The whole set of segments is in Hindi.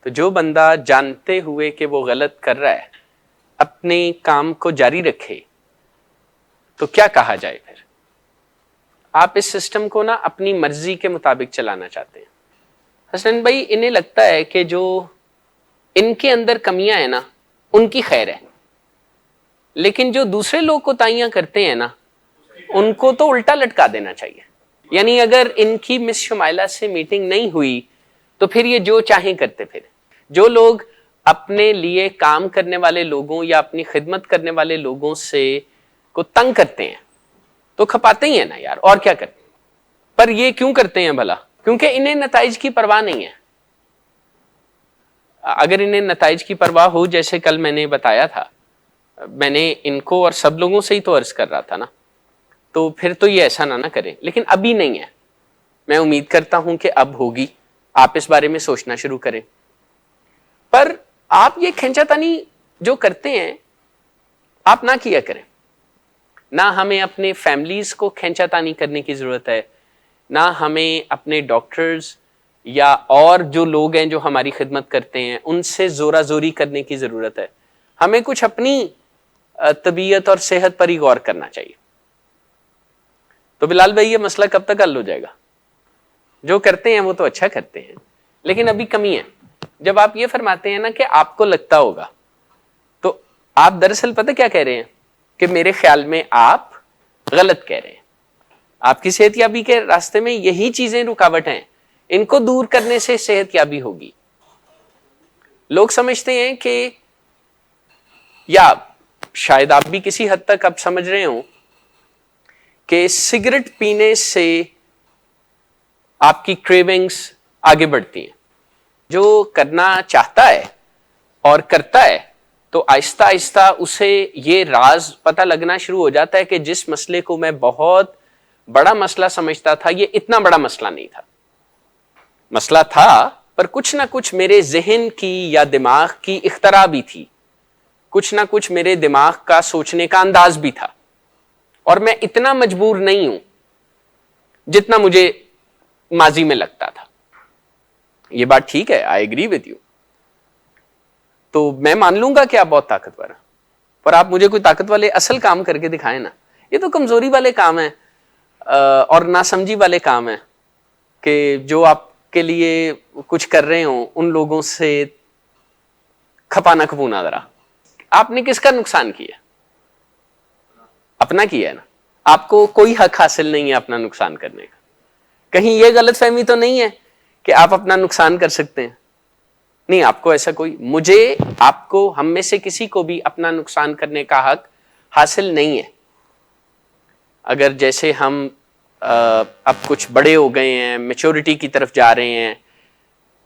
तो जो बंदा जानते हुए कि वो गलत कर रहा है अपने काम को जारी रखे तो क्या कहा जाए फिर? आप इस सिस्टम को ना अपनी मर्जी के मुताबिक चलाना चाहते हैं। हसन भाई, इन्हें लगता है कि जो इनके अंदर कमियां है ना उनकी खैर है, लेकिन जो दूसरे लोग कोताहियां करते हैं ना उनको तो उल्टा लटका देना चाहिए। यानी अगर इनकी मिस शुमाइला से मीटिंग नहीं हुई तो फिर ये जो चाहें करते फिर। जो लोग अपने लिए काम करने वाले लोगों या अपनी खिदमत करने वाले लोगों से को तंग करते हैं तो खपाते ही है ना यार, और क्या करते हैं। पर ये क्यों करते हैं भला? क्योंकि इन्हें नताइज की परवाह नहीं है। अगर इन्हें नताइज की परवाह हो, जैसे कल मैंने बताया था, मैंने इनको और सब लोगों से ही तो अर्ज कर रहा था ना, तो फिर तो ये ऐसा ना करें। लेकिन अभी नहीं है, मैं उम्मीद करता हूं कि अब होगी। आप इस बारे में सोचना शुरू करें। पर आप ये खींचातानी जो करते हैं आप ना किया करें। ना हमें अपने फैमिलीज को खींचातानी करने की जरूरत है, ना हमें अपने डॉक्टर्स या और जो लोग हैं जो हमारी खिदमत करते हैं उनसे जोरा जोरी करने की जरूरत है। हमें कुछ अपनी तबीयत और सेहत पर ही गौर करना चाहिए। तो बिलाल भाई, ये मसला कब तक हल हो जाएगा? जो करते हैं वो तो अच्छा करते हैं, लेकिन अभी कमी है। जब आप ये फरमाते हैं ना कि आपको लगता होगा, तो आप दरअसल पता क्या कह रहे हैं कि मेरे ख्याल में आप गलत कह रहे हैं। आपकी सेहतयाबी के रास्ते में यही चीजें रुकावट हैं, इनको दूर करने से सेहतयाबी होगी। लोग समझते हैं कि, या शायद आप भी किसी हद तक अब समझ रहे हो कि सिगरेट पीने से आपकी क्रेविंग्स आगे बढ़ती हैं। जो करना चाहता है और करता है तो आहिस्ता आहिस्ता उसे ये राज पता लगना शुरू हो जाता है कि जिस मसले को मैं बहुत बड़ा मसला समझता था ये इतना बड़ा मसला नहीं था। मसला था पर कुछ ना कुछ मेरे जहन की या दिमाग की इख्तरा भी थी, कुछ ना कुछ मेरे दिमाग का सोचने का अंदाज भी था, और मैं इतना मजबूर नहीं हूं जितना मुझे माजी में लगता था। ये बात ठीक है, आई एग्री विद यू। तो मैं मान लूंगा कि आप बहुत ताकतवर हैं, पर आप मुझे कोई ताकत वाले असल काम करके दिखाएं ना। ये तो कमजोरी वाले काम है और नासमझी वाले काम है कि जो आपके लिए कुछ कर रहे हो उन लोगों से खपाना खपूना जरा। आपने किसका नुकसान किया? अपना किया है ना। आपको कोई हक हासिल नहीं है अपना नुकसान करने का। कहीं यह गलतफहमी तो नहीं है कि आप अपना नुकसान कर सकते हैं? नहीं, आपको ऐसा कोई, मुझे, आपको, हम में से किसी को भी अपना नुकसान करने का हक हासिल नहीं है। अगर जैसे हम अब कुछ बड़े हो गए हैं, मैच्योरिटी की तरफ जा रहे हैं,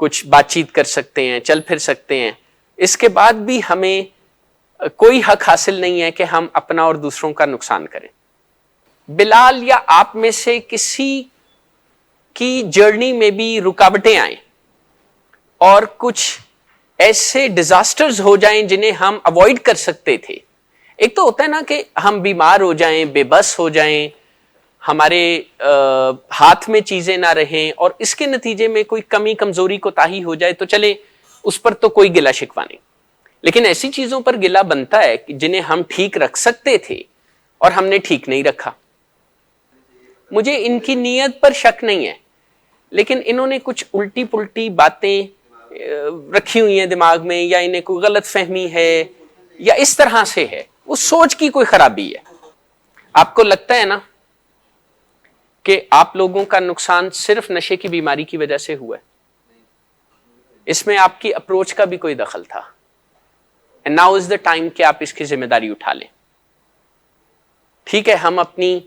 कुछ बातचीत कर सकते हैं, चल फिर सकते हैं, इसके बाद भी हमें कोई हक हासिल नहीं है कि हम अपना और दूसरों का नुकसान करें। बिलाल या आप में से किसी की जर्नी में भी रुकावटें आए और कुछ ऐसे डिजास्टर्स हो जाएं जिन्हें हम अवॉइड कर सकते थे। एक तो होता है ना कि हम बीमार हो जाएं, बेबस हो जाएं, हमारे हाथ में चीजें ना रहें और इसके नतीजे में कोई कमी कमजोरी कोताही हो जाए तो चले, उस पर तो कोई गिला शिकवा नहीं। लेकिन ऐसी चीजों पर गिला बनता है कि जिन्हें हम ठीक रख सकते थे और हमने ठीक नहीं रखा। मुझे इनकी नीयत पर शक नहीं है, लेकिन इन्होंने कुछ उल्टी पुल्टी बातें रखी हुई हैं दिमाग में, या इन्हें कोई गलत फहमी है या इस तरह से है, वो सोच की कोई खराबी है। आपको लगता है ना कि आप लोगों का नुकसान सिर्फ नशे की बीमारी की वजह से हुआ है? इसमें आपकी अप्रोच का भी कोई दखल था। And now is the time कि आप इसकी जिम्मेदारी उठा लें। ठीक है, हम अपनी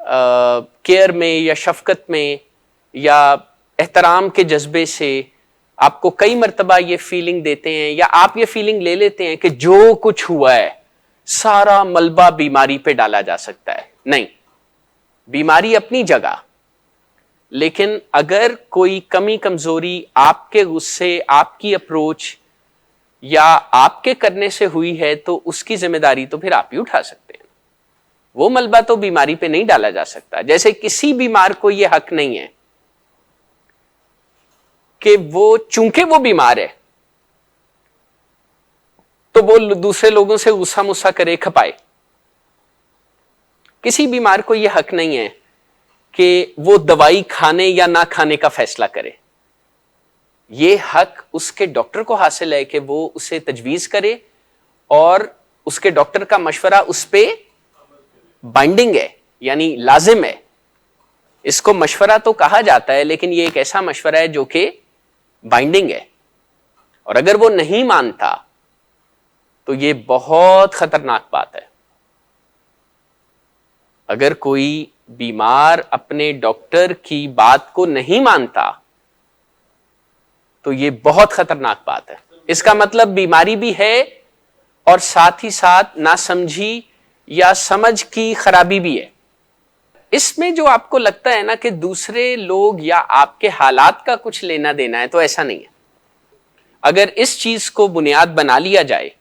केयर में या शफकत में या एहतराम के जज्बे से आपको कई मर्तबा ये फीलिंग देते हैं, या आप ये फीलिंग ले लेते हैं कि जो कुछ हुआ है सारा मलबा बीमारी पे डाला जा सकता है। नहीं, बीमारी अपनी जगह, लेकिन अगर कोई कमी कमजोरी आपके गुस्से, आपकी अप्रोच या आपके करने से हुई है तो उसकी जिम्मेदारी तो फिर आप ही उठा सकते हैं। वो मलबा तो बीमारी पे नहीं डाला जा सकता। जैसे किसी बीमार को यह हक नहीं है कि वो, चूंकि वो बीमार है तो वो दूसरे लोगों से गुस्सा मुस्सा करे, खपाए। किसी बीमार को यह हक नहीं है कि वो दवाई खाने या ना खाने का फैसला करे। ये हक उसके डॉक्टर को हासिल है कि वो उसे तजवीज करे और उसके डॉक्टर का मशवरा उस पे बाइंडिंग है, यानी लाजिम है। इसको मशवरा तो कहा जाता है, लेकिन ये एक ऐसा मशवरा है जो कि बाइंडिंग है, और अगर वो नहीं मानता तो ये बहुत खतरनाक बात है। अगर कोई बीमार अपने डॉक्टर की बात को नहीं मानता तो ये बहुत खतरनाक बात है। इसका मतलब बीमारी भी है और साथ ही साथ नासमझी या समझ की खराबी भी है। इसमें जो आपको लगता है ना कि दूसरे लोग या आपके हालात का कुछ लेना देना है, तो ऐसा नहीं है। अगर इस चीज को बुनियाद बना लिया जाए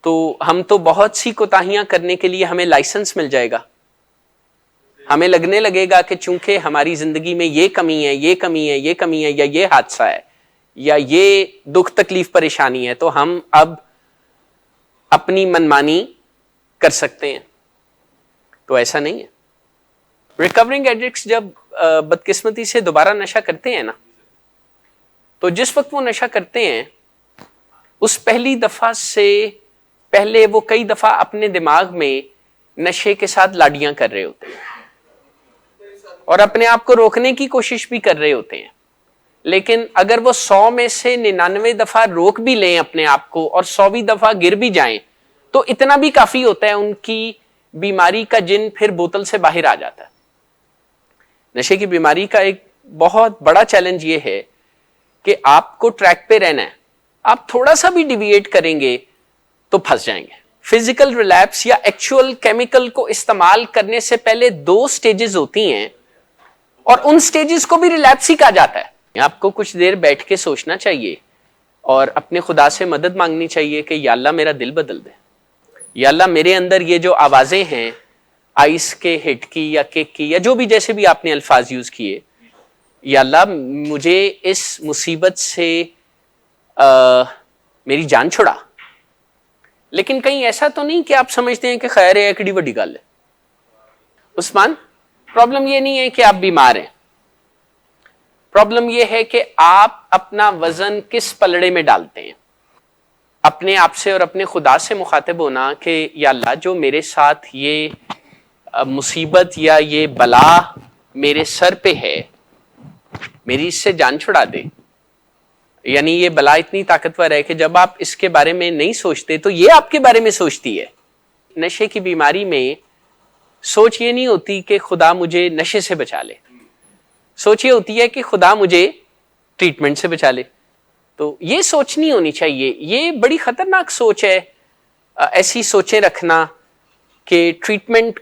तो हम तो बहुत सी कोताहियां करने के लिए हमें लाइसेंस मिल जाएगा। हमें लगने लगेगा कि चूंकि हमारी जिंदगी में ये कमी है, ये कमी है, ये कमी है, या ये हादसा है, या ये दुख तकलीफ परेशानी है, तो हम अब अपनी मनमानी कर सकते हैं। तो ऐसा नहीं है। रिकवरिंग एडिक्ट्स जब बदकिस्मती से दोबारा नशा करते हैं ना, तो जिस वक्त वो नशा करते हैं उस पहली दफा से पहले वो कई दफा अपने दिमाग में नशे के साथ लाडियां कर रहे होते हैं और अपने आप को रोकने की कोशिश भी कर रहे होते हैं। लेकिन अगर वो 100 में से 99 दफा रोक भी लें अपने आप को और 100वीं दफा गिर भी जाएं, तो इतना भी काफी होता है। उनकी बीमारी का जिन फिर बोतल से बाहर आ जाता है। नशे की बीमारी का एक बहुत बड़ा चैलेंज ये है कि आपको ट्रैक पे रहना है। आप थोड़ा सा भी डिविएट करेंगे तो फंस जाएंगे। फिजिकल रिलैप्स या एक्चुअल केमिकल को इस्तेमाल करने से पहले 2 स्टेजेस होती हैं और उन स्टेजेस को भी रिलैप्स ही कहा जाता है। आपको कुछ देर बैठ के सोचना चाहिए और अपने खुदा से मदद मांगनी चाहिए कि या अल्लाह मेरा दिल बदल दे, या अल्लाह मेरे अंदर ये जो आवाजें हैं आइस के हिट की या किक की या जो भी जैसे भी आपने अल्फाज यूज किए, या अल्लाह मुझे इस मुसीबत से मेरी जान छुड़ा। लेकिन कहीं ऐसा तो नहीं कि आप समझते हैं कि खैर है कि बड़ी गल है। उस्मान, प्रॉब्लम ये नहीं है कि आप बीमार हैं, प्रॉब्लम ये है कि आप अपना वजन किस पलड़े में डालते हैं। अपने आप से और अपने खुदा से मुखातिब होना कि या अल्लाह जो मेरे साथ ये मुसीबत या ये बला मेरे सर पे है, मेरी इससे जान छुड़ा दे। यानी ये बला इतनी ताकतवर है कि जब आप इसके बारे में नहीं सोचते तो ये आपके बारे में सोचती है। नशे की बीमारी में सोच ये नहीं होती कि खुदा मुझे नशे से बचा ले, सोच ये होती है कि खुदा मुझे ट्रीटमेंट से बचा ले। तो ये सोच नहीं होनी चाहिए। ये बड़ी खतरनाक सोच है, ऐसी सोचें रखना कि ट्रीटमेंट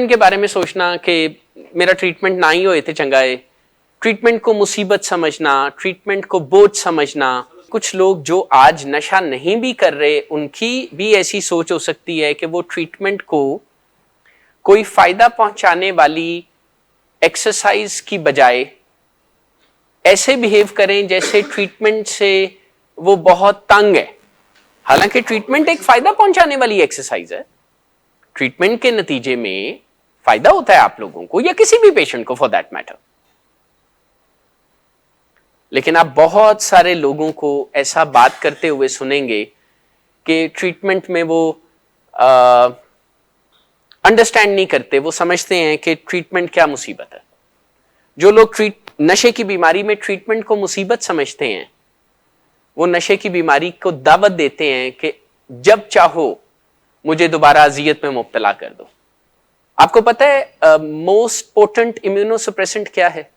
के बारे में सोचना कि मेरा ट्रीटमेंट ना ही होए थे चंगा है, ट्रीटमेंट को मुसीबत समझना, ट्रीटमेंट को बोझ समझना। कुछ लोग जो आज नशा नहीं भी कर रहे, उनकी भी ऐसी सोच हो सकती है कि वो ट्रीटमेंट को कोई फायदा पहुंचाने वाली एक्सरसाइज की बजाय ऐसे बिहेव करें जैसे ट्रीटमेंट से वो बहुत तंग है। हालांकि ट्रीटमेंट एक फायदा पहुंचाने वाली एक्सरसाइज है। ट्रीटमेंट के नतीजे में फायदा होता है आप लोगों को या किसी भी पेशेंट को फॉर दैट मैटर। लेकिन आप बहुत सारे लोगों को ऐसा बात करते हुए सुनेंगे कि ट्रीटमेंट में वो अंडरस्टैंड नहीं करते, वो समझते हैं कि ट्रीटमेंट क्या मुसीबत है। जो लोग नशे की बीमारी में ट्रीटमेंट को मुसीबत समझते हैं, वो नशे की बीमारी को दावत देते हैं कि जब चाहो मुझे दोबारा अजियत में मुब्तला कर दो। आपको पता है मोस्ट पोटेंट इम्यूनोसप्रेसेंट क्या है?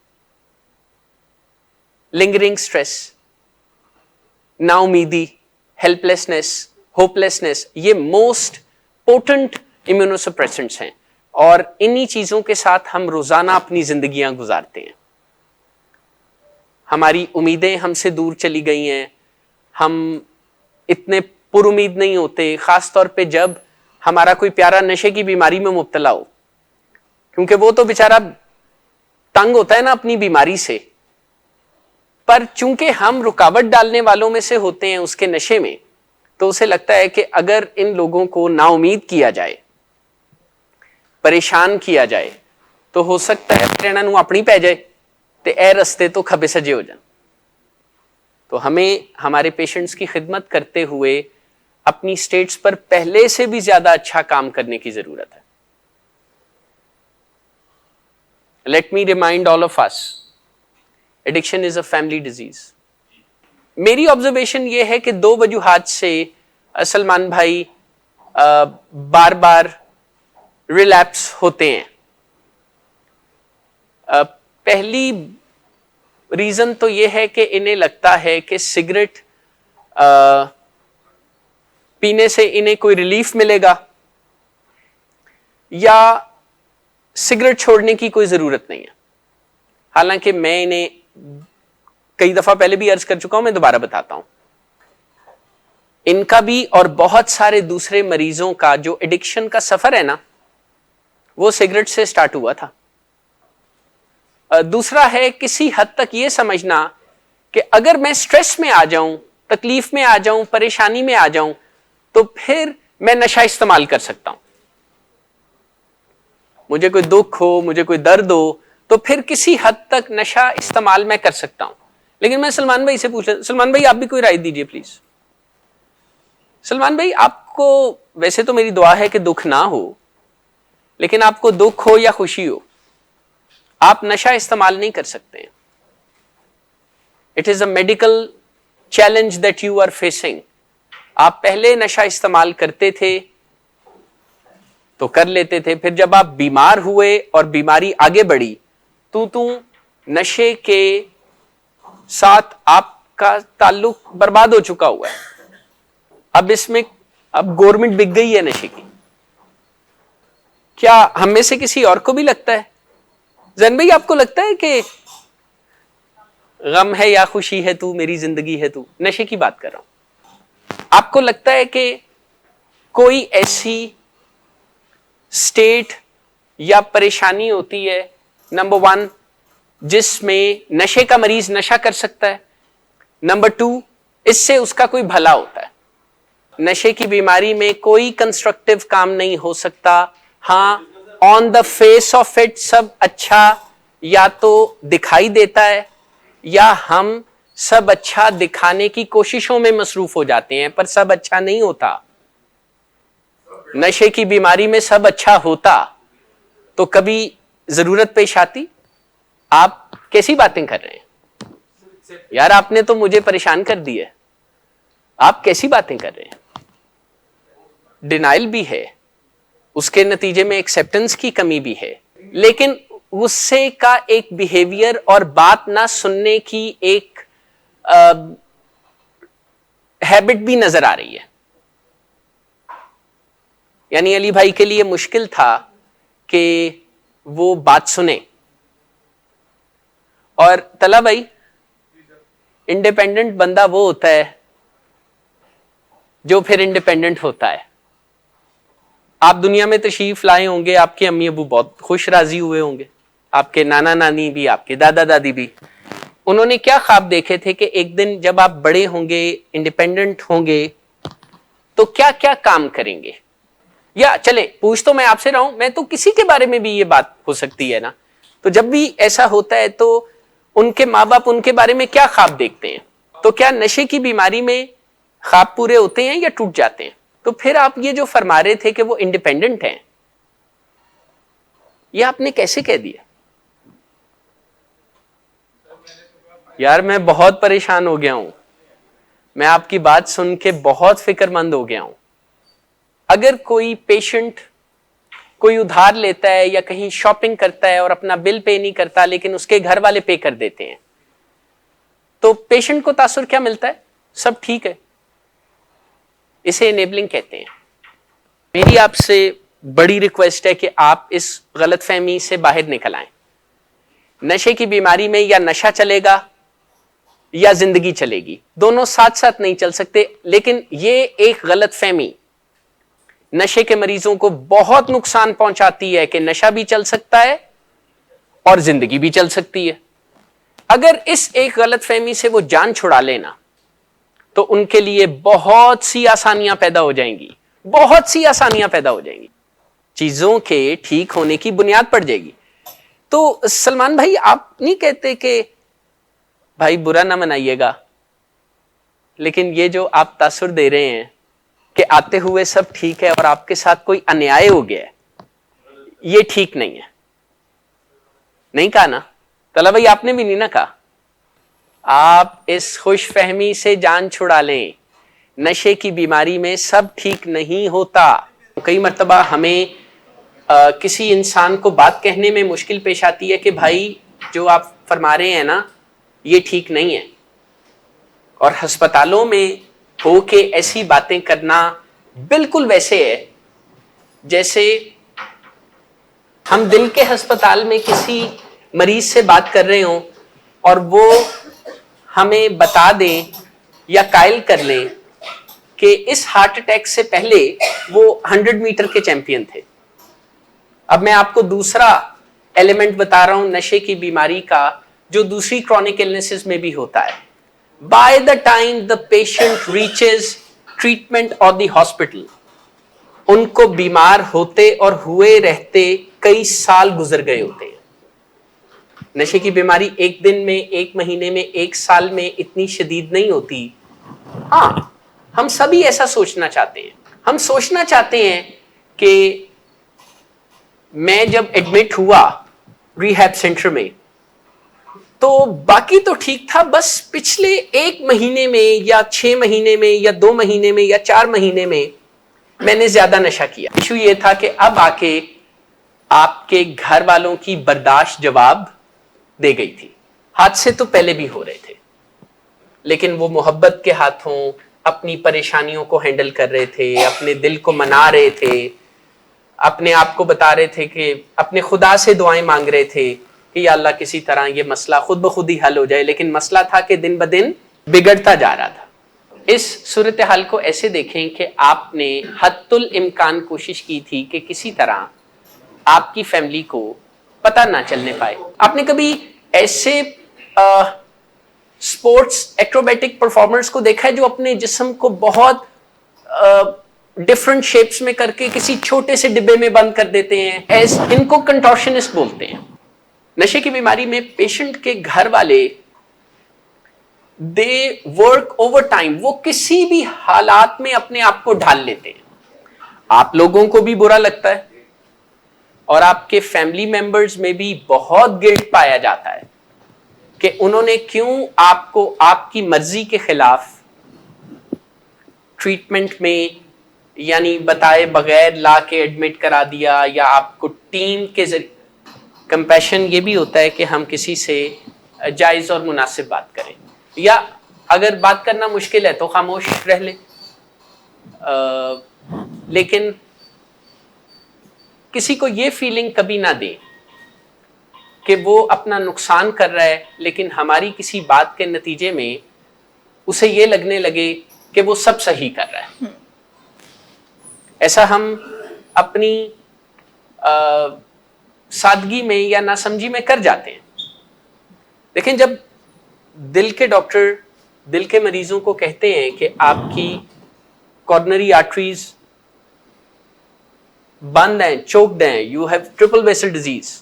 लिंगरिंग स्ट्रेस, नाउमीदी, हेल्पलेसनेस, होपलेसनेस, ये मोस्ट पोटेंट इम्यूनोसप्रेसेंट्स हैं और इन्हीं चीजों के साथ हम रोजाना अपनी जिंदगियां गुजारते हैं। हमारी उम्मीदें हमसे दूर चली गई हैं, हम इतने पुरुमीद नहीं होते, खास तौर पे जब हमारा कोई प्यारा नशे की बीमारी में मुब्तला हो, क्योंकि वो तो बेचारा तंग होता है ना अपनी बीमारी से। पर चूंकि हम रुकावट डालने वालों में से होते हैं उसके नशे में, तो उसे लगता है कि अगर इन लोगों को नाउमीद किया जाए, परेशान किया जाए, तो हो सकता है प्रेरणा नू अपनी पै जाए ते ए रस्ते तो खबे सजे हो जाए। तो हमें हमारे पेशेंट्स की खिदमत करते हुए अपनी स्टेट्स पर पहले से भी ज्यादा अच्छा काम करने की जरूरत है। Let me remind all of us, addiction is a family disease. मेरी ऑब्जर्वेशन यह है कि दो वजूहात से सलमान भाई बार बार रिलैप्स होते हैं। पहली रीजन तो यह है कि इन्हें लगता है कि सिगरेट पीने से इन्हें कोई रिलीफ मिलेगा या सिगरेट छोड़ने की कोई जरूरत नहीं है। हालांकि मैं इन्हें कई दफा पहले भी अर्ज कर चुका हूं, मैं दोबारा बताता हूं। इनका भी और बहुत सारे दूसरे मरीजों का जो एडिक्शन का सफर है ना, वो सिगरेट से स्टार्ट हुआ था। दूसरा है किसी हद तक यह समझना कि अगर मैं स्ट्रेस में आ जाऊं, तकलीफ में आ जाऊं, परेशानी में आ जाऊं, तो फिर मैं नशा इस्तेमाल कर सकता हूं। मुझे कोई दुख हो, मुझे कोई दर्द हो, तो फिर किसी हद तक नशा इस्तेमाल मैं कर सकता हूं। लेकिन मैं सलमान भाई से पूछ रहा, सलमान भाई आप भी कोई राय दीजिए प्लीज। सलमान भाई, आपको वैसे तो मेरी दुआ है कि दुख ना हो, लेकिन आपको दुख हो या खुशी हो, आप नशा इस्तेमाल नहीं कर सकते हैं। It is a medical challenge that you are facing. आप पहले नशा इस्तेमाल करते थे तो कर लेते थे, फिर जब आप बीमार हुए और बीमारी आगे बढ़ी तो नशे के साथ आपका ताल्लुक बर्बाद हो चुका हुआ है। अब इसमें गवर्नमेंट बिक गई है नशे की। क्या हम में से किसी और को भी लगता है? जैन भाई, आपको लगता है कि गम है या खुशी है तू, मेरी जिंदगी है तू? नशे की बात कर रहा हूं। आपको लगता है कि कोई ऐसी स्टेट या परेशानी होती है, नंबर 1, जिसमें नशे का मरीज नशा कर सकता है, नंबर 2, इससे उसका कोई भला होता है? नशे की बीमारी में कोई कंस्ट्रक्टिव काम नहीं हो सकता। हां, on the face of it सब अच्छा या तो दिखाई देता है, या हम सब अच्छा दिखाने की कोशिशों में मसरूफ हो जाते हैं, पर सब अच्छा नहीं होता। नशे की बीमारी में सब अच्छा होता तो कभी जरूरत पेश आती? आप कैसी बातें कर रहे हैं यार? आपने तो मुझे परेशान कर दिया। आप कैसी बातें कर रहे हैं? डिनाइल भी है, उसके नतीजे में एक्सेप्टेंस की कमी भी है, लेकिन गुस्से का एक बिहेवियर और बात ना सुनने की एक हैबिट भी नजर आ रही है। यानी अली भाई के लिए मुश्किल था कि वो बात सुने। और तला भाई, इंडिपेंडेंट बंदा वो होता है जो फिर इंडिपेंडेंट होता है। आप दुनिया में तशरीफ लाए होंगे, आपके अम्मी अबू बहुत खुश राजी हुए होंगे, आपके नाना नानी भी, आपके दादा दादी भी। उन्होंने क्या ख्वाब देखे थे कि एक दिन जब आप बड़े होंगे, इंडिपेंडेंट होंगे, तो क्या क्या काम करेंगे? या चले पूछ तो मैं आपसे रहा हूं, मैं तो किसी के बारे में भी ये बात हो सकती है ना। तो जब भी ऐसा होता है तो उनके माँ बाप उनके बारे में क्या ख्वाब देखते हैं? तो क्या नशे की बीमारी में ख्वाब पूरे होते हैं या टूट जाते हैं? तो फिर आप ये जो फरमा रहे थे कि वो इंडिपेंडेंट हैं, ये आपने कैसे कह दिया? यार मैं बहुत परेशान हो गया हूं, मैं आपकी बात सुन के बहुत फिक्रमंद हो गया हूं। अगर कोई पेशेंट कोई उधार लेता है या कहीं शॉपिंग करता है और अपना बिल पे नहीं करता, लेकिन उसके घर वाले पे कर देते हैं, तो पेशेंट को तासुर क्या मिलता है? सब ठीक है। इसे इनेबलिंग कहते हैं। मेरी आपसे बड़ी रिक्वेस्ट है कि आप इस गलतफहमी से बाहर निकल आएं। नशे की बीमारी में या नशा चलेगा या जिंदगी चलेगी, दोनों साथ साथ नहीं चल सकते। लेकिन ये एक गलतफहमी नशे के मरीजों को बहुत नुकसान पहुंचाती है कि नशा भी चल सकता है और जिंदगी भी चल सकती है। अगर इस एक गलतफहमी से वो जान छुड़ा लेना तो उनके लिए बहुत सी आसानियां पैदा हो जाएंगी, बहुत सी आसानियां पैदा हो जाएंगी, चीजों के ठीक होने की बुनियाद पड़ जाएगी। तो सलमान भाई, आप नहीं कहते कि भाई बुरा ना मनाइएगा, लेकिन ये जो आप तासुर दे रहे हैं कि आते हुए सब ठीक है और आपके साथ कोई अन्याय हो गया है, ये ठीक नहीं है। नहीं कहा ना तला भाई, आपने भी नहीं ना कहा। आप इस खुशफहमी से जान छुड़ा लें, नशे की बीमारी में सब ठीक नहीं होता। कई मर्तबा हमें किसी इंसान को बात कहने में मुश्किल पेश आती है कि भाई जो आप फरमा रहे हैं ना, ये ठीक नहीं है। और अस्पतालों में होके ऐसी बातें करना बिल्कुल वैसे है जैसे हम दिल के अस्पताल में किसी मरीज से बात कर रहे हों और वो हमें बता दें या कायल कर लें कि इस हार्ट अटैक से पहले वो 100 मीटर के चैंपियन थे। अब मैं आपको दूसरा एलिमेंट बता रहा हूं नशे की बीमारी का, जो दूसरी क्रॉनिक इलनेसेस में भी होता है। By the time the patient reaches treatment और द हॉस्पिटल, उनको बीमार होते और हुए रहते कई साल गुजर गए होते हैं। नशे की बीमारी एक दिन में, एक महीने में, एक साल में इतनी शदीद नहीं होती। हाँ, हम सभी ऐसा सोचना चाहते हैं। हम सोचना चाहते हैं कि मैं जब एडमिट हुआ रिहैब सेंटर में तो बाकी तो ठीक था, बस पिछले 1 महीने में या 6 महीने में या 2 महीने में या 4 महीने में मैंने ज्यादा नशा किया। इशू ये था कि अब आके आपके घर वालों की बर्दाश्त जवाब दे गई थी। हादसे तो पहले भी हो रहे थे, लेकिन वो मोहब्बत के हाथों अपनी परेशानियों को हैंडल कर रहे थे, अपने दिल को मना रहे थे, अपने आप को बता रहे थे कि अपने खुदा से दुआएं मांग रहे थे कि या अल्लाह किसी तरह ये मसला खुद ब खुद ही हल हो जाए। लेकिन मसला था कि दिन ब दिन बिगड़ता जा रहा था। इस सूरत हाल को ऐसे देखें कि आपने हद्दुल इम्कान कोशिश की थी कि किसी तरह आपकी फैमिली को पता ना चलने पाए। आपने कभी ऐसे स्पोर्ट्स एक्रोबैटिक परफॉर्मर्स को देखा है जो अपने जिस्म को बहुत डिफरेंट शेप्स में करके किसी छोटे से डिब्बे में बंद कर देते हैं? इनको कंटॉर्शनिस्ट बोलते हैं। नशे की बीमारी में पेशेंट के घर वाले दे वर्क ओवर टाइम, वो किसी भी हालात में अपने आप को ढाल लेते हैं। आप लोगों को भी बुरा लगता है और आपके फैमिली मेंबर्स में भी बहुत गिल्ट पाया जाता है कि उन्होंने क्यों आपको आपकी मर्जी के खिलाफ ट्रीटमेंट में यानी बताए बगैर ला के एडमिट करा दिया, या आपको टीम के जरिए। कंपैशन ये भी होता है कि हम किसी से जायज और मुनासिब बात करें, या अगर बात करना मुश्किल है तो खामोश रह ले। लेकिन किसी को ये फीलिंग कभी ना दे कि वो अपना नुकसान कर रहा है, लेकिन हमारी किसी बात के नतीजे में उसे ये लगने लगे कि वो सब सही कर रहा है। ऐसा हम अपनी सादगी में या नासमझी में कर जाते हैं। लेकिन जब दिल के डॉक्टर दिल के मरीजों को कहते हैं कि आपकी कॉर्नरी आर्टरीज बंद हैं, चोक्ड हैं, you have triple vessel disease,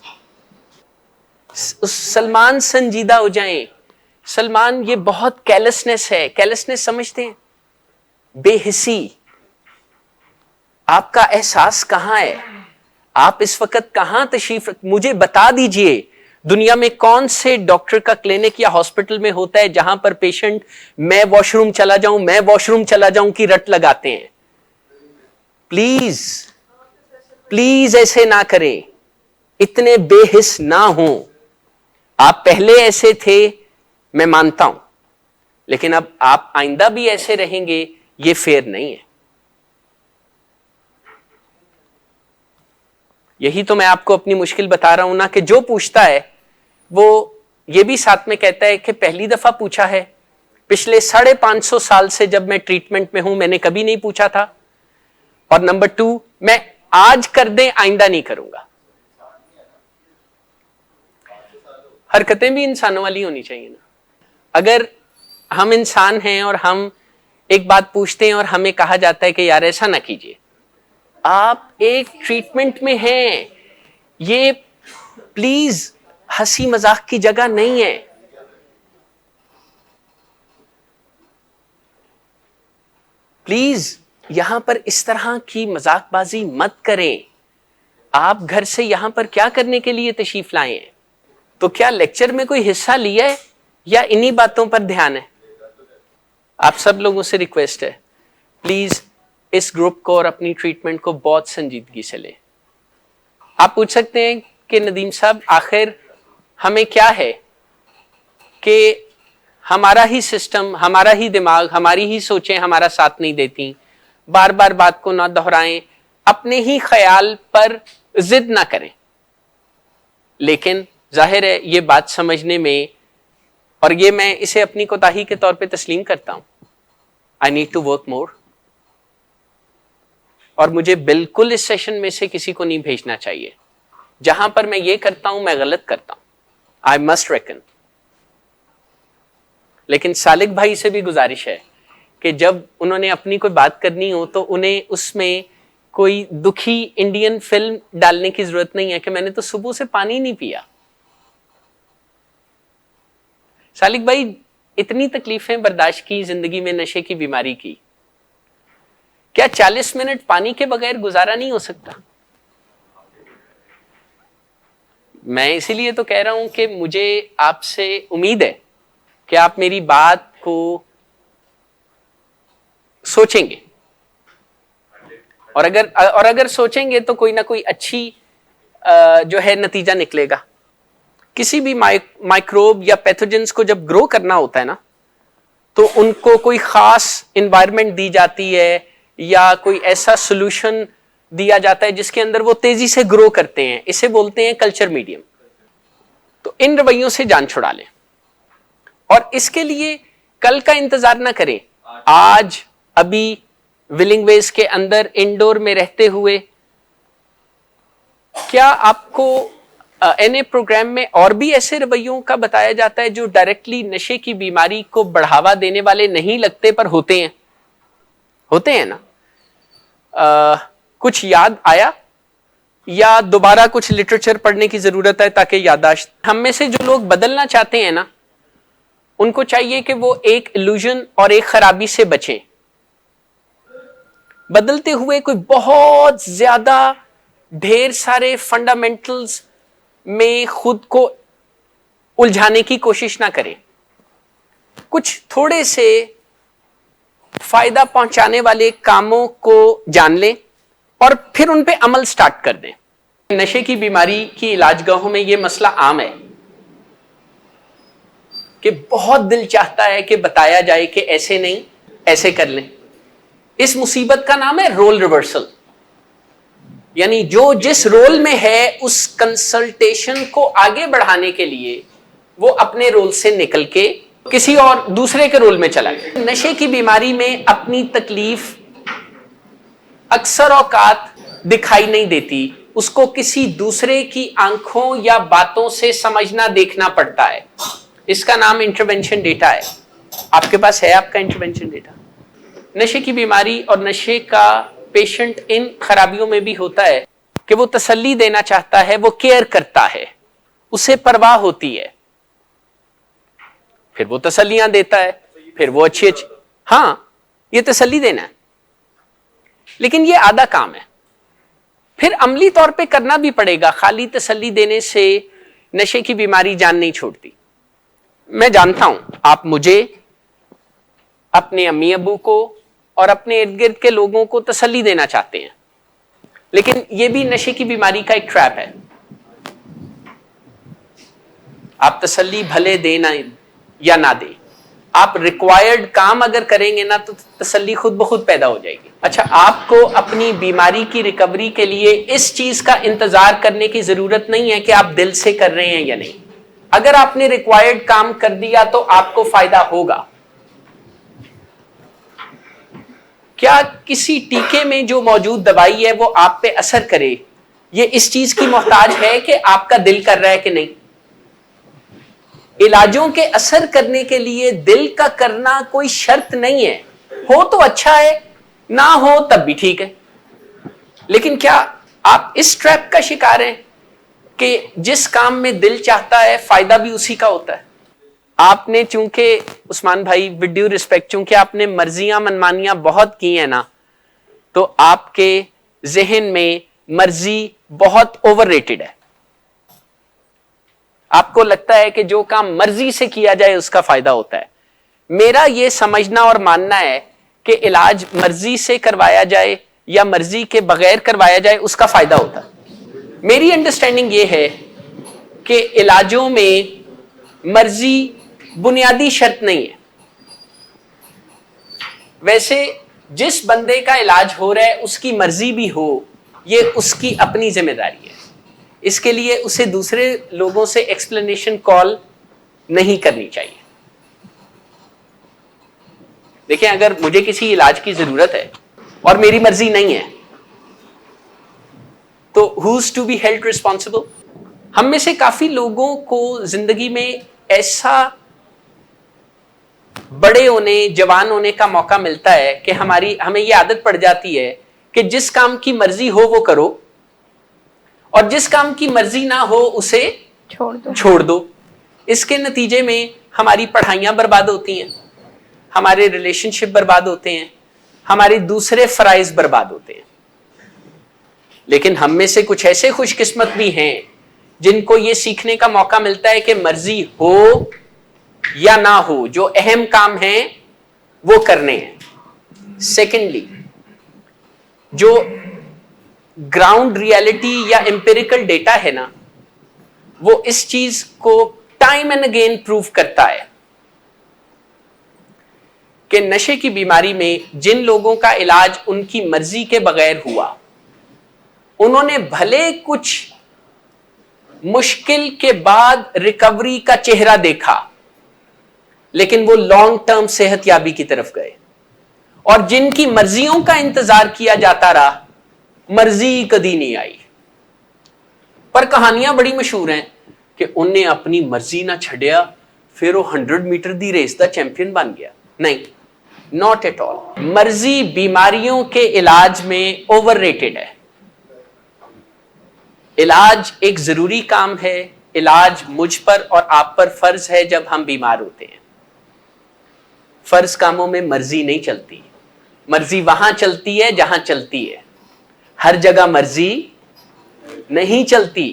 Salman संजीदा हो जाएं। सलमान, ये बहुत कैलसनेस है। कैलसनेस समझते हैं? बेहिसी। आपका एहसास कहां है? आप इस वक्त कहां तशरीफ, मुझे बता दीजिए दुनिया में कौन से डॉक्टर का क्लिनिक या हॉस्पिटल में होता है जहां पर पेशेंट मैं वॉशरूम चला जाऊं की रट लगाते हैं। प्लीज प्लीज ऐसे ना करें, इतने बेहिस ना हो। आप पहले ऐसे थे, मैं मानता हूं, लेकिन अब आप आइंदा भी ऐसे रहेंगे, ये फेयर नहीं है। यही तो मैं आपको अपनी मुश्किल बता रहा हूं ना, कि जो पूछता है वो ये भी साथ में कहता है कि पहली दफा पूछा है, पिछले 550 साल से जब मैं ट्रीटमेंट में हूं मैंने कभी नहीं पूछा था। और नंबर 2, मैं आज कर दें आइंदा नहीं करूंगा। हरकतें भी इंसानों वाली होनी चाहिए ना। अगर हम इंसान हैं और हम एक बात पूछते हैं और हमें कहा जाता है कि यार ऐसा ना कीजिए, आप एक ट्रीटमेंट में हैं, ये प्लीज हंसी मजाक की जगह नहीं है। प्लीज यहां पर इस तरह की मजाकबाजी मत करें। आप घर से यहां पर क्या करने के लिए तशरीफ लाए हैं? तो क्या लेक्चर में कोई हिस्सा लिया है या इन्हीं बातों पर ध्यान है? आप सब लोगों से रिक्वेस्ट है, प्लीज इस ग्रुप को और अपनी ट्रीटमेंट को बहुत संजीदगी से लें। आप पूछ सकते हैं कि नदीम साहब आखिर हमें क्या है कि हमारा ही सिस्टम, हमारा ही दिमाग, हमारी ही सोचें हमारा साथ नहीं देती, बार बार बात को ना दोहराएं, अपने ही ख्याल पर जिद ना करें। लेकिन जाहिर है ये बात समझने में, और ये मैं इसे अपनी कोताही के तौर पे तस्लीम करता हूं, I need to work more. और मुझे बिल्कुल इस सेशन में से किसी को नहीं भेजना चाहिए। जहां पर मैं ये करता हूं मैं गलत करता हूं, आई मस्ट रेकन। लेकिन सालिक भाई से भी गुजारिश है कि जब उन्होंने अपनी कोई बात करनी हो तो उन्हें उसमें कोई दुखी इंडियन फिल्म डालने की जरूरत नहीं है कि मैंने तो सुबह से पानी नहीं पिया। सालिक भाई इतनी तकलीफें बर्दाश्त की जिंदगी में नशे की बीमारी की, क्या 40 मिनट पानी के बगैर गुजारा नहीं हो सकता? मैं इसीलिए तो कह रहा हूं कि मुझे आपसे उम्मीद है कि आप मेरी बात को सोचेंगे, और अगर सोचेंगे तो कोई ना कोई अच्छी जो है नतीजा निकलेगा। किसी भी माइक्रोब या पैथोजेंस को जब ग्रो करना होता है ना, तो उनको कोई खास एनवायरनमेंट दी जाती है या कोई ऐसा सॉल्यूशन दिया जाता है जिसके अंदर वो तेजी से ग्रो करते हैं। इसे बोलते हैं कल्चर मीडियम। तो इन रवैयों से जान छुड़ा लें, और इसके लिए कल का इंतजार ना करें। आज अभी विलिंग वेज के अंदर इंडोर में रहते हुए क्या आपको एनए प्रोग्राम में और भी ऐसे रवैयों का बताया जाता है जो डायरेक्टली नशे की बीमारी को बढ़ावा देने वाले नहीं लगते पर होते हैं ना? कुछ याद आया या दोबारा कुछ लिटरेचर पढ़ने की जरूरत है ताकि याददाश्त? हम में से जो लोग बदलना चाहते हैं ना, उनको चाहिए कि वो एक इल्यूजन और एक खराबी से बचें। बदलते हुए कोई बहुत ज्यादा ढेर सारे फंडामेंटल्स में खुद को उलझाने की कोशिश ना करें। कुछ थोड़े से फायदा पहुंचाने वाले कामों को जान लें और फिर उन पे अमल स्टार्ट कर दें। नशे की बीमारी की इलाजगाहों में यह मसला आम है कि बहुत दिल चाहता है कि बताया जाए कि ऐसे नहीं, ऐसे कर लें। इस मुसीबत का नाम है रोल रिवर्सल, यानी जो जिस रोल में है उस कंसल्टेशन को आगे बढ़ाने के लिए वो अपने रोल से निकल के किसी और दूसरे के रोल में चला गया। नशे की बीमारी में अपनी तकलीफ अक्सर औकात दिखाई नहीं देती, उसको किसी दूसरे की आंखों या बातों से समझना देखना पड़ता है। इसका नाम इंटरवेंशन डेटा है। आपके पास है आपका इंटरवेंशन डेटा? नशे की बीमारी और नशे का पेशेंट इन खराबियों में भी होता है कि वो तसल्ली देना चाहता है, वो केयर करता है, उसे परवाह होती है, फिर वो तसल्लियां देता है, फिर वो अच्छी हाँ ये तसल्ली देना है, लेकिन ये आधा काम है। फिर अमली तौर पे करना भी पड़ेगा। खाली तसल्ली देने से नशे की बीमारी जान नहीं छोड़ती। मैं जानता हूं आप मुझे, अपने अम्मी अबू को और अपने इर्द गिर्द के लोगों को तसल्ली देना चाहते हैं, लेकिन यह भी नशे की बीमारी का एक ट्रैप है। आप तसल्ली भले देना या ना दे, आप रिक्वायर्ड काम अगर करेंगे ना तो तसल्ली खुद ब खुद पैदा हो जाएगी। अच्छा, आपको अपनी बीमारी की रिकवरी के लिए इस चीज का इंतजार करने की जरूरत नहीं है कि आप दिल से कर रहे हैं या नहीं। अगर आपने रिक्वायर्ड काम कर दिया तो आपको फायदा होगा। क्या किसी टीके में जो मौजूद दवाई है वो आप पे असर करे, ये इस चीज की मोहताज है कि आपका दिल कर रहा है कि नहीं? इलाजों के असर करने के लिए दिल का करना कोई शर्त नहीं है। हो तो अच्छा है, ना हो तब भी ठीक है। लेकिन क्या आप इस ट्रैप का शिकार हैं कि जिस काम में दिल चाहता है फायदा भी उसी का होता है? आपने चूंकि उस्मान भाई, विद ड्यू रिस्पेक्ट, चूंकि आपने मर्जियां मनमानियां बहुत की हैं ना, तो आपके जहन में मर्जी बहुत ओवररेटेड है। आपको लगता है कि जो काम मर्जी से किया जाए उसका फायदा होता है। मेरा यह समझना और मानना है कि इलाज मर्जी से करवाया जाए या मर्जी के बगैर करवाया जाए उसका फायदा होता है। मेरी अंडरस्टैंडिंग यह है कि इलाजों में मर्जी बुनियादी शर्त नहीं है। वैसे जिस बंदे का इलाज हो रहा है उसकी मर्जी भी हो, यह उसकी अपनी जिम्मेदारी है। इसके लिए उसे दूसरे लोगों से एक्सप्लेनेशन कॉल नहीं करनी चाहिए। देखिए, अगर मुझे किसी इलाज की जरूरत है और मेरी मर्जी नहीं है, तो who's to be held responsible? हम में से काफी लोगों को जिंदगी में ऐसा बड़े होने, जवान होने का मौका मिलता है कि हमें यह आदत पड़ जाती है कि जिस काम की मर्जी हो वो करो और जिस काम की मर्जी ना हो उसे छोड़ दो। इसके नतीजे में हमारी पढ़ाइयां बर्बाद होती हैं, हमारे रिलेशनशिप बर्बाद होते हैं, हमारे दूसरे फराइज बर्बाद होते हैं। लेकिन हम में से कुछ ऐसे खुशकिस्मत भी हैं जिनको यह सीखने का मौका मिलता है कि मर्जी हो या ना हो, जो अहम काम है वो करने हैं। सेकेंडली, जो ग्राउंड रियलिटी या एम्पिरिकल डेटा है ना, वो इस चीज को टाइम एंड अगेन प्रूव करता है कि नशे की बीमारी में जिन लोगों का इलाज उनकी मर्जी के बगैर हुआ, उन्होंने भले कुछ मुश्किल के बाद रिकवरी का चेहरा देखा, लेकिन वो लॉन्ग टर्म सेहतयाबी की तरफ गए। और जिनकी मर्जियों का इंतजार किया जाता रहा, मर्जी कदी नहीं आई। पर कहानियां बड़ी मशहूर हैं कि उन्हें अपनी मर्जी ना छड़िया, फिर वो 100 मीटर दी रेस का चैंपियन बन गया। नहीं, नॉट एट ऑल। मर्जी बीमारियों के इलाज में ओवररेटेड है। इलाज एक जरूरी काम है। इलाज मुझ पर और आप पर फर्ज है जब हम बीमार होते हैं। फर्ज कामों में मर्जी नहीं चलती। मर्जी वहां चलती है जहां चलती है, हर जगह मर्जी नहीं चलती।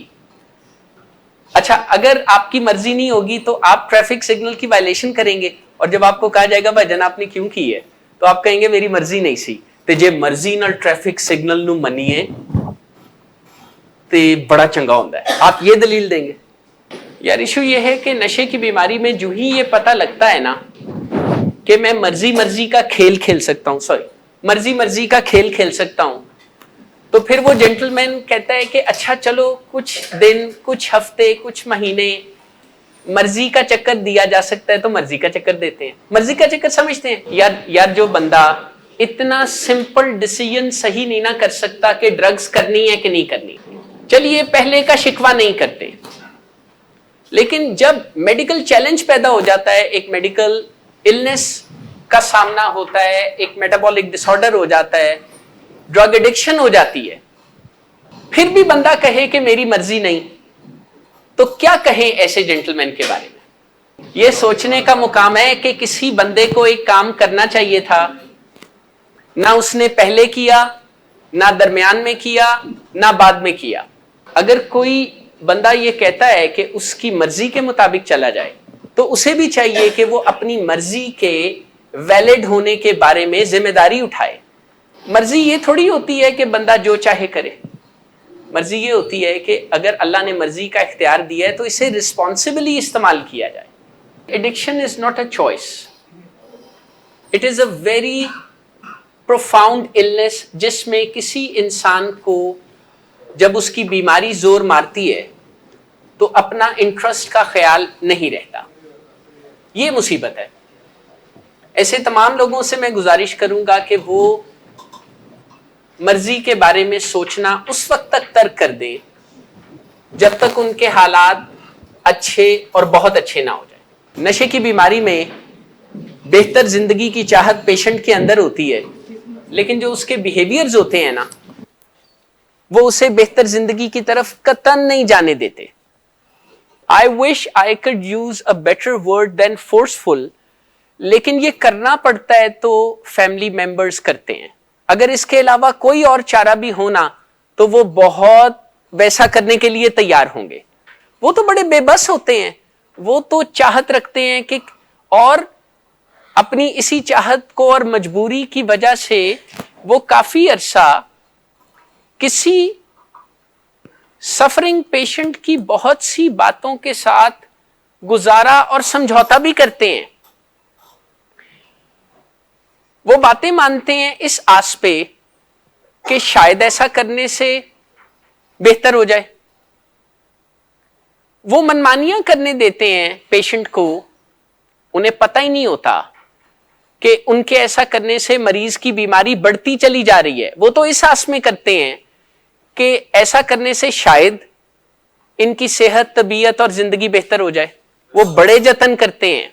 अच्छा, अगर आपकी मर्जी नहीं होगी तो आप ट्रैफिक सिग्नल की वायलेशन करेंगे, और जब आपको कहा जाएगा भाईजान आपने क्यों की है, तो आप कहेंगे मेरी मर्जी नहीं सी। ते जे मर्जी नाल ट्रैफिक सिग्नल नू मनीए ते बड़ा चंगा होता है, आप ये दलील देंगे। यार इशू ये है कि नशे की बीमारी में जो ही ये पता लगता है ना कि मैं मर्जी का खेल खेल सकता हूं, मर्जी का खेल खेल सकता हूं, तो फिर वो जेंटलमैन कहता है कि अच्छा चलो कुछ दिन, कुछ हफ्ते, कुछ महीने मर्जी का चक्कर दिया जा सकता है, तो मर्जी का चक्कर देते हैं। मर्जी का चक्कर समझते हैं। यार जो बंदा इतना सिंपल डिसीजन सही नहीं ना कर सकता कि ड्रग्स करनी है कि नहीं करनी, चलिए पहले का शिकवा नहीं करते, लेकिन जब मेडिकल चैलेंज पैदा हो जाता है, एक मेडिकल इलनेस का सामना होता है, एक मेटाबॉलिक डिसऑर्डर हो जाता है, ड्रग एडिक्शन हो जाती है, फिर भी बंदा कहे कि मेरी मर्जी नहीं, तो क्या कहें ऐसे जेंटलमैन के बारे में? यह सोचने का मुकाम है कि किसी बंदे को एक काम करना चाहिए था, ना उसने पहले किया, ना दरमियान में किया, ना बाद में किया। अगर कोई बंदा ये कहता है कि उसकी मर्जी के मुताबिक चला जाए, तो उसे भी चाहिए कि वो अपनी मर्जी के वैलिड होने के बारे में जिम्मेदारी उठाए। मर्जी ये थोड़ी होती है कि बंदा जो चाहे करे। मर्जी ये होती है कि अगर अल्लाह ने मर्जी का इख्तियार दिया है तो इसे रिस्पॉन्सिबली इस्तेमाल किया जाए। Addiction is not a choice, it is a very profound illness, जिसमें किसी इंसान को जब उसकी बीमारी जोर मारती है तो अपना इंटरेस्ट का ख्याल नहीं रहता। ये मुसीबत है। ऐसे तमाम लोगों से मैं गुजारिश करूंगा कि वो मर्जी के बारे में सोचना उस वक्त तक तर्क कर दें जब तक उनके हालात अच्छे और बहुत अच्छे ना हो जाए। नशे की बीमारी में बेहतर जिंदगी की चाहत पेशेंट के अंदर होती है, लेकिन जो उसके बिहेवियर्स होते हैं ना, वो उसे बेहतर जिंदगी की तरफ कतन नहीं जाने देते। I wish I could use a better word than forceful, लेकिन ये करना पड़ता है तो फैमिली मेंबर्स करते हैं। अगर इसके अलावा कोई और चारा भी होना तो वो बहुत वैसा करने के लिए तैयार होंगे। वो तो बड़े बेबस होते हैं, वो तो चाहत रखते हैं कि, और अपनी इसी चाहत को और मजबूरी की वजह से वो काफी अरसा किसी सफरिंग पेशेंट की बहुत सी बातों के साथ गुजारा और समझौता भी करते हैं। वो बातें मानते हैं इस आस पे कि शायद ऐसा करने से बेहतर हो जाए। वो मनमानियां करने देते हैं पेशेंट को। उन्हें पता ही नहीं होता कि उनके ऐसा करने से मरीज की बीमारी बढ़ती चली जा रही है। वो तो इस आस में करते हैं कि ऐसा करने से शायद इनकी सेहत, तबीयत और जिंदगी बेहतर हो जाए। वो बड़े जतन करते हैं।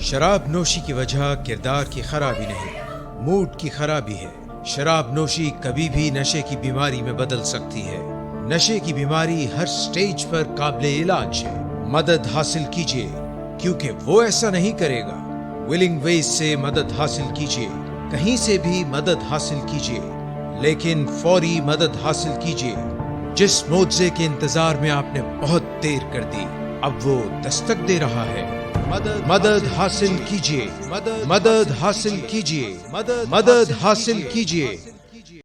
शराब नोशी की वजह किरदार की खराबी नहीं, मूड की खराबी है। शराब नोशी कभी भी नशे की बीमारी में बदल सकती है। नशे की बीमारी हर स्टेज पर काबिले इलाज है। मदद हासिल कीजिए, क्योंकि वो ऐसा नहीं करेगा। विलिंग वेज से मदद हासिल कीजिए, कहीं से भी मदद हासिल कीजिए, लेकिन फौरी मदद हासिल कीजिए। जिस मुआवजे के इंतजार में आपने बहुत देर कर दी, अब वो दस्तक दे रहा है। मदद हासिल कीजिए, मदद हासिल कीजिए, मदद हासिल कीजिए।